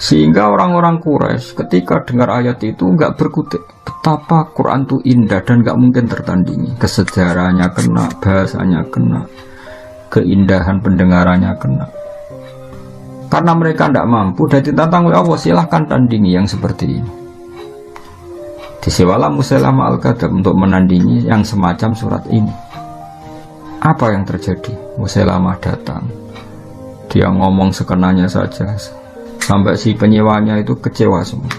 Sehingga orang-orang Quraisy ketika dengar ayat itu enggak berkutik. Betapa Quran itu indah dan enggak mungkin tertandingi. Kesejarahnya kena, bahasanya kena, keindahan pendengarannya kena. Karena mereka tidak mampu dan ditantang oleh Allah, silahkan tandingi yang seperti ini. Disewalah Musailamah Al-Kadzdzab untuk menandingi yang semacam surat ini. Apa yang terjadi? Musailamah datang, dia ngomong sekenanya saja, sampai si penyewanya itu kecewa semua.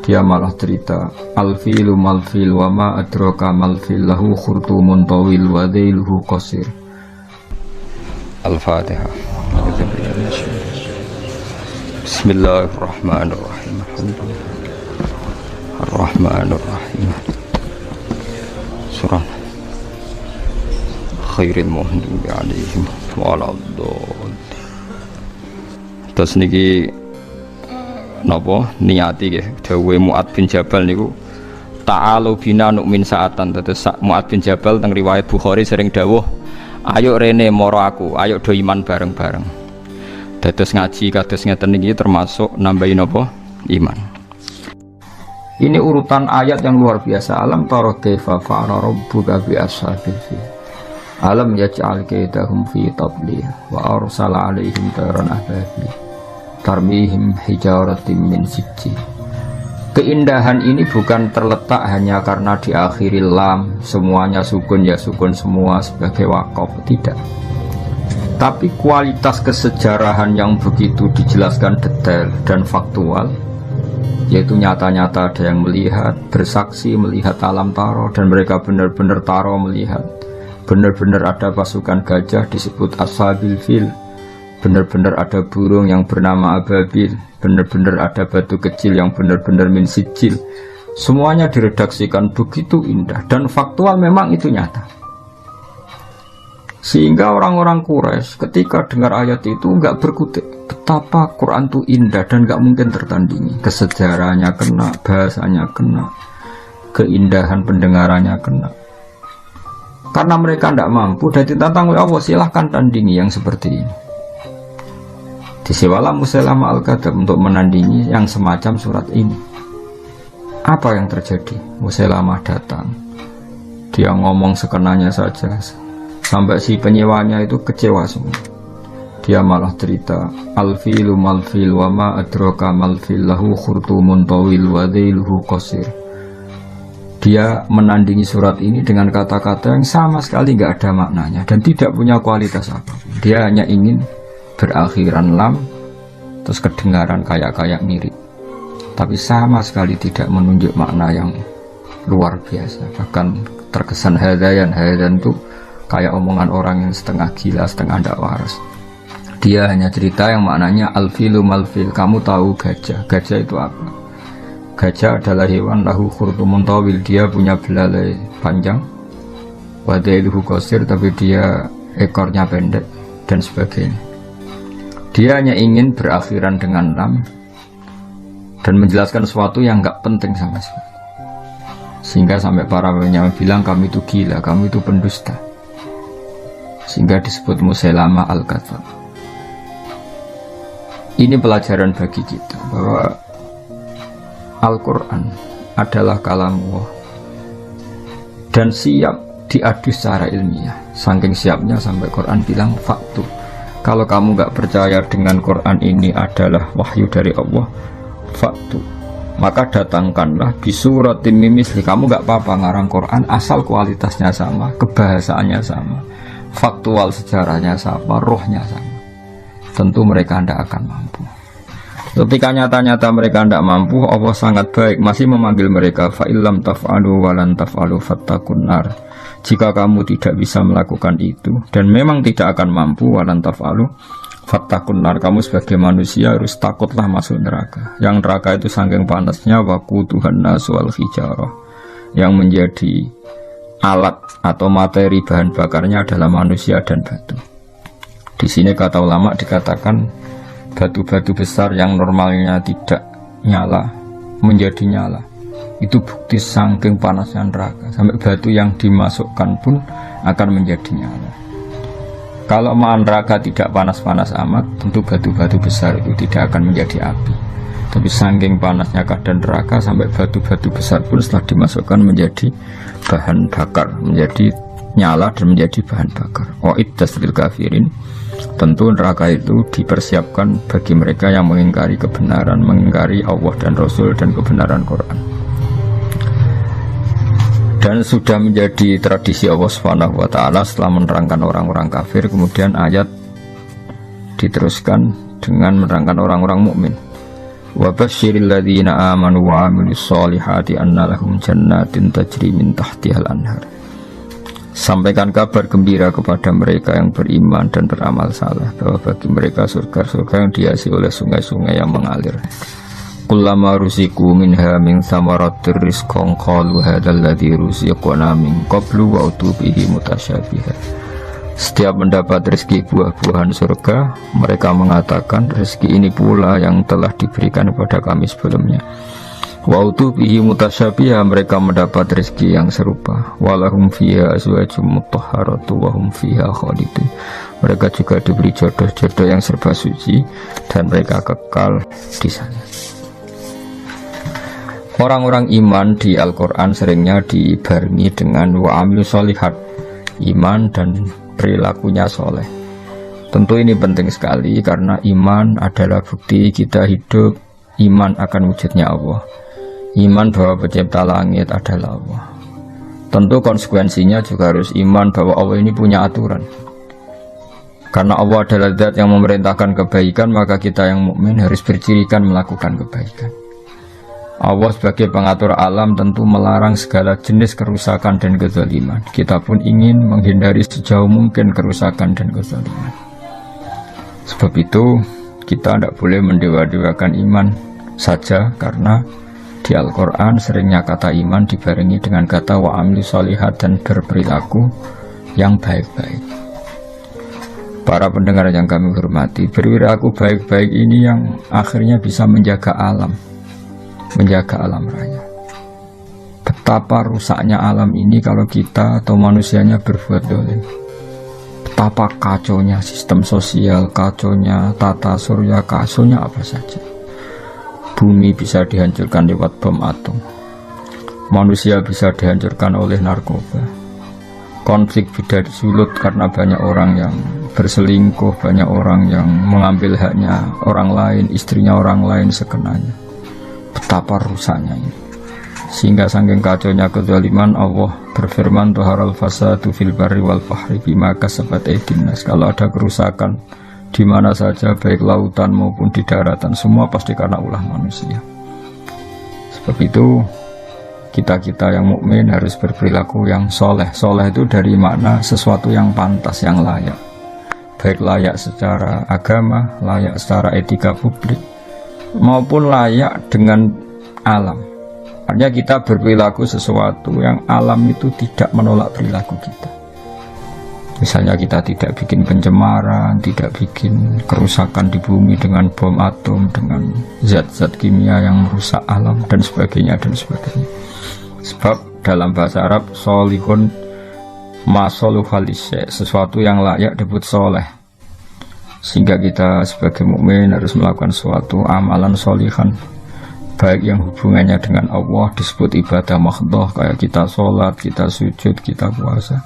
Dia malah cerita, al-filu mal-fil wa ma adraka mal-fil lahu khurtumun tawil wa dhailuhu qasir. Al-Fatihah. Bismillahirrahmanirrahim. Ar-Rahmanirrahim. Surah Khairil Muhdubi alaihim waladhdallin. Terus niki napa niati nggih dawuhe Mu'adz bin Jabal niku ta'alu bina nu'min sa'atan. Terus Mu'adz bin Jabal teng riwayat Bukhari sering dawuh, ayo rene moro aku, ayo do iman bareng-bareng. Dados ngaji kados ngeten niki termasuk nambahin apa? Iman. Ini urutan ayat yang luar biasa. Alam tara kaifa fa'ala rabbuka bi ashabil fil. Alam yaj'al kaidahum fi tadlil wa arsala 'alaihim tayran ababil tarmihim hijaratin min sijjil. Keindahan ini bukan terletak hanya karena diakhiri lam, semuanya sukun ya sukun semua sebagai waqaf, tidak. Tapi kualitas kesejarahan yang begitu dijelaskan detail dan faktual, yaitu nyata-nyata ada yang melihat, bersaksi melihat alam taro, dan mereka benar-benar taro melihat, benar-benar ada pasukan gajah disebut ashabil fil, benar-benar ada burung yang bernama ababil, benar-benar ada batu kecil yang benar-benar min sijil. Semuanya diredaksikan begitu indah dan faktual, memang itu nyata. Sehingga orang-orang Quraisy ketika dengar ayat itu enggak berkutik. Betapa Quran itu indah dan enggak mungkin tertandingi. Kesejarahnya kena, bahasanya kena, keindahan pendengarannya kena. Karena mereka tidak mampu dan ditantang oleh Allah, silahkan tandingi yang seperti ini. Disewalah Musailamah Al-Kadzdzab untuk menandingi yang semacam surat ini. Apa yang terjadi? Musailamah datang, dia ngomong sekenanya saja, sampai si penyewanya itu kecewa semua. Dia malah cerita, al-filu mal-fil wa ma adraka mal-fil lahu khurtumun tawil wa dhailuhu qasir. Dia menandingi surat ini dengan kata-kata yang sama sekali nggak ada maknanya dan tidak punya kualitas apa. Dia hanya ingin berakhiran lam, terus kedengaran kayak mirip, tapi sama sekali tidak menunjuk makna yang luar biasa. Bahkan terkesan hadayan itu kayak omongan orang yang setengah gila, setengah ndak waras. Dia hanya cerita yang maknanya al-filu mal-fil. Kamu tahu gajah? Gajah itu apa? Gajah adalah hewan lahu khurtumun tawil, dia punya belalai panjang, wa dhailuhu qasir, tapi dia ekornya pendek dan sebagainya. Dia hanya ingin berakhiran dengan lam dan menjelaskan sesuatu yang enggak penting sama sekali. Sehingga sampai para penyair bilang kamu itu gila, kamu itu pendusta. Sehingga disebut Musailamah Al-Kadzdzab. Ini pelajaran bagi kita bahwa Al-Quran adalah kalamullah dan siap diadu secara ilmiah. Saking siapnya sampai Quran bilang faktu, kalau kamu gak percaya dengan Quran ini adalah wahyu dari Allah, faktu, maka datangkanlah bisuratin mimisli. Kamu gak apa-apa ngarang Quran asal kualitasnya sama, kebahasaannya sama, faktual sejarahnya sama, rohnya sama. Tentu mereka tidak akan mampu. Ketika nyata-nyata mereka tidak mampu, Allah sangat baik, masih memanggil mereka, fa'illam taf'alu walan taf'alu fattakun nar. Jika kamu tidak bisa melakukan itu dan memang tidak akan mampu, walan taf'alu fattakun nar, kamu sebagai manusia harus takutlah masuk neraka. Yang neraka itu saking panasnya, waquduhan nas wal hijarah, yang menjadi alat atau materi bahan bakarnya adalah manusia dan batu. Di sini kata ulama dikatakan batu-batu besar yang normalnya tidak nyala menjadi nyala. Itu bukti saking panasnya neraka. Sampai batu yang dimasukkan pun akan menjadi nyala. Kalau neraka tidak panas-panas amat, tentu batu-batu besar itu tidak akan menjadi api. Tapi saking panasnya keadaan neraka sampai batu-batu besar pun setelah dimasukkan menjadi bahan bakar, menjadi nyala dan menjadi bahan bakar. Uiddat lil kafirin. Tentu neraka itu dipersiapkan bagi mereka yang mengingkari kebenaran, mengingkari Allah dan Rasul dan kebenaran Quran. Dan sudah menjadi tradisi Allah Subhanahu wa taala setelah menerangkan orang-orang kafir, kemudian ayat diteruskan dengan menerangkan orang-orang mukmin. Wa basyiril ladzina amanu wa 'amilus solihati anna lahum jannatin tajri min tahtihal anhar. Sampaikan kabar gembira kepada mereka yang beriman dan beramal saleh bahwa bagi mereka surga-surga yang dihiasi oleh sungai-sungai yang mengalir. Kullama ruziqu minha min thamaratir rizqan qalu hadzal ladzi ruziqna min qablu wa utubihi mutasyabiha. Setiap mendapat rezeki buah-buahan surga, mereka mengatakan rezeki ini pula yang telah diberikan kepada kami sebelumnya. Wa utubihi mutasyabiha, mereka mendapat rezeki yang serupa. Walahum fiha azwajum mutahharatu wa hum fiha khalidun. Mereka juga diberi jodoh-jodoh yang serba suci dan mereka kekal di sana. Orang-orang iman di Al-Quran seringnya dibarengi dengan wa amilus sholihat, iman dan perilakunya soleh. Tentu ini penting sekali karena iman adalah bukti kita hidup, iman akan wujudnya Allah, iman bahwa pencipta langit adalah Allah. Tentu konsekuensinya juga harus iman bahwa Allah ini punya aturan. Karena Allah adalah zat yang memerintahkan kebaikan, maka kita yang mukmin harus bercirikan melakukan kebaikan. Allah sebagai pengatur alam tentu melarang segala jenis kerusakan dan kezaliman. Kita pun ingin menghindari sejauh mungkin kerusakan dan kezaliman. Sebab itu kita tidak boleh mendewa-dewakan iman saja, karena di Al-Quran seringnya kata iman dibarengi dengan kata wa amilus sholihat dan berperilaku yang baik-baik. Para pendengar yang kami hormati, berperilaku baik-baik ini yang akhirnya bisa menjaga alam, menjaga alam raya. Betapa rusaknya alam ini kalau kita atau manusianya berbuat dolim. Betapa kacaunya sistem sosial, kacaunya tata surya, kacaunya apa saja. Bumi bisa dihancurkan lewat bom atom. Manusia bisa dihancurkan oleh narkoba. Konflik bidadari sulut karena banyak orang yang berselingkuh, banyak orang yang mengambil haknya orang lain, istrinya orang lain sekenanya. Betapa rusaknya ini. Sehingga saking kacaunya kezaliman, Allah berfirman tuharal fasadu fil barri wal bahri bima kasabat aydin nas. Kalau ada kerusakan di mana saja, baik lautan maupun di daratan, semua pasti karena ulah manusia. Sebab itu kita yang mukmin harus berperilaku yang soleh. Soleh itu dari makna sesuatu yang pantas, yang layak. Baik layak secara agama, layak secara etika publik, maupun layak dengan alam. Artinya kita berperilaku sesuatu yang alam itu tidak menolak perilaku kita. Misalnya kita tidak bikin pencemaran, tidak bikin kerusakan di bumi dengan bom atom, dengan zat-zat kimia yang merusak alam dan sebagainya dan sebagainya. Sebab dalam bahasa Arab solihun masoluhalise, sesuatu yang layak disebut soleh. Sehingga kita sebagai mukmin harus melakukan suatu amalan solihan, baik yang hubungannya dengan Allah disebut ibadah mahdhah, kayak kita sholat, kita sujud, kita puasa,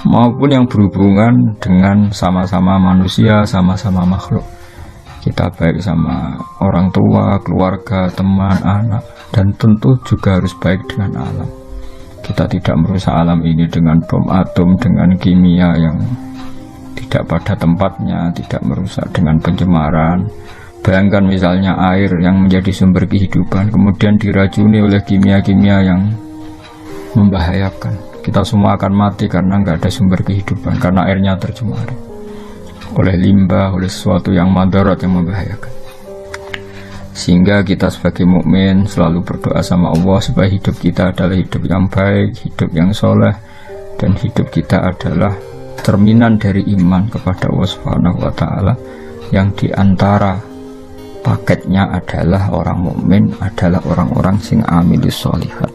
maupun yang berhubungan dengan sama-sama manusia, sama-sama makhluk. Kita baik sama orang tua, keluarga, teman, anak, dan tentu juga harus baik dengan alam. Kita tidak merusak alam ini dengan bom atom, dengan kimia yang tidak pada tempatnya, tidak merusak dengan pencemaran. Bayangkan misalnya air yang menjadi sumber kehidupan kemudian diracuni oleh kimia-kimia yang membahayakan. Kita semua akan mati karena nggak ada sumber kehidupan, karena airnya tercemar oleh limbah, oleh sesuatu yang madarat, yang membahayakan. Sehingga kita sebagai mukmin selalu berdoa sama Allah supaya hidup kita adalah hidup yang baik, hidup yang soleh, dan hidup kita adalah cerminan dari iman kepada Allah Subhanahu wa taala, yang diantara paketnya adalah orang mukmin adalah orang-orang sing amilus sholihat.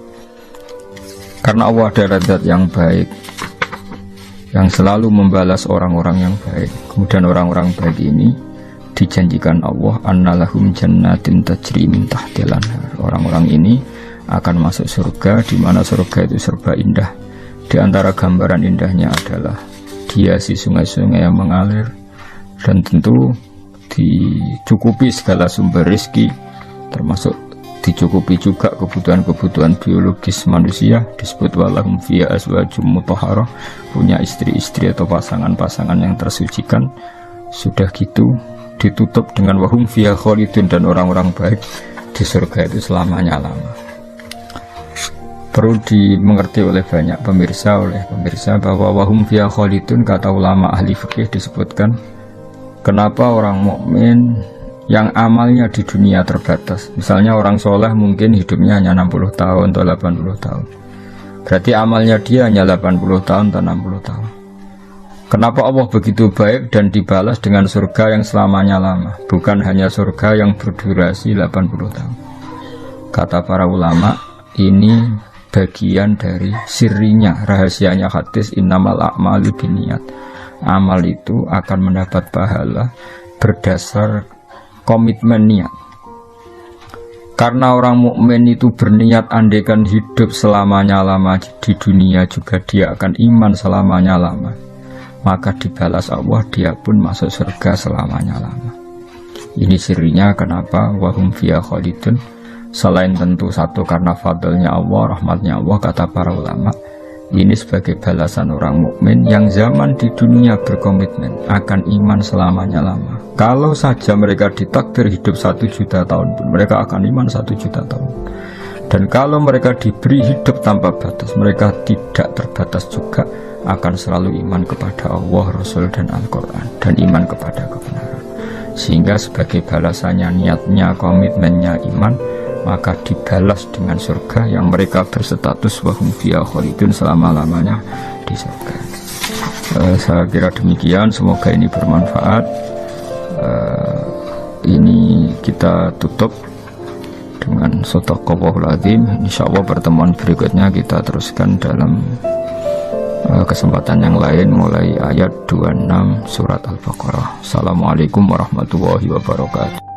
Karena Allah adalah zat yang baik, yang selalu membalas orang-orang yang baik. Kemudian orang-orang baik ini dijanjikan Allah annalahum jannatin tajri min tahtil anhar. Orang-orang ini akan masuk surga, di mana surga itu serba indah. Di antara gambaran indahnya adalah dihiasi sungai-sungai yang mengalir, dan tentu dicukupi segala sumber rezeki, termasuk dicukupi juga kebutuhan-kebutuhan biologis manusia. Disebut walahum fiha azwajum mutahharah, punya istri-istri atau pasangan-pasangan yang tersucikan. Sudah gitu ditutup dengan wahum fiha khalidun, dan orang-orang baik di surga itu selamanya-lama. Perlu dimengerti oleh banyak pemirsa bahwa wahum fiha khalidun, kata ulama ahli fikih disebutkan kenapa orang mukmin yang amalnya di dunia terbatas. Misalnya orang soleh mungkin hidupnya hanya 60 tahun atau 80 tahun. Berarti amalnya dia hanya 80 tahun atau 60 tahun. Kenapa Allah begitu baik dan dibalas dengan surga yang selamanya lama, bukan hanya surga yang berdurasi 80 tahun? Kata para ulama, ini bagian dari sirinya, rahasianya hadis innamal a'malu binniyat. Amal itu akan mendapat pahala berdasar komitmen niat. Karena orang mukmin itu berniat andaikan hidup selamanya lama di dunia juga dia akan iman selamanya lama, maka dibalas Allah, dia pun masuk surga selamanya lama. Ini sirinya kenapa wahum fiha khalidun. Selain tentu satu karena fadlnya Allah, rahmatnya Allah, kata para ulama, ini sebagai balasan orang mukmin yang zaman di dunia berkomitmen akan iman selamanya lama. Kalau saja mereka ditakdir hidup 1 juta tahun pun, mereka akan iman 1 juta tahun. Dan kalau mereka diberi hidup tanpa batas, mereka tidak terbatas juga akan selalu iman kepada Allah, Rasul, dan Al-Quran, dan iman kepada kebenaran. Sehingga sebagai balasannya, niatnya, komitmennya iman, maka dibalas dengan surga yang mereka berstatus wahum fiha khalidun, selama-lamanya di surga. Saya kira demikian, semoga ini bermanfaat. Ini kita tutup dengan shadaqallahul azim. Insyaallah pertemuan berikutnya kita teruskan dalam kesempatan yang lain, mulai ayat 26 surat Al-Baqarah. Assalamualaikum warahmatullahi wabarakatuh.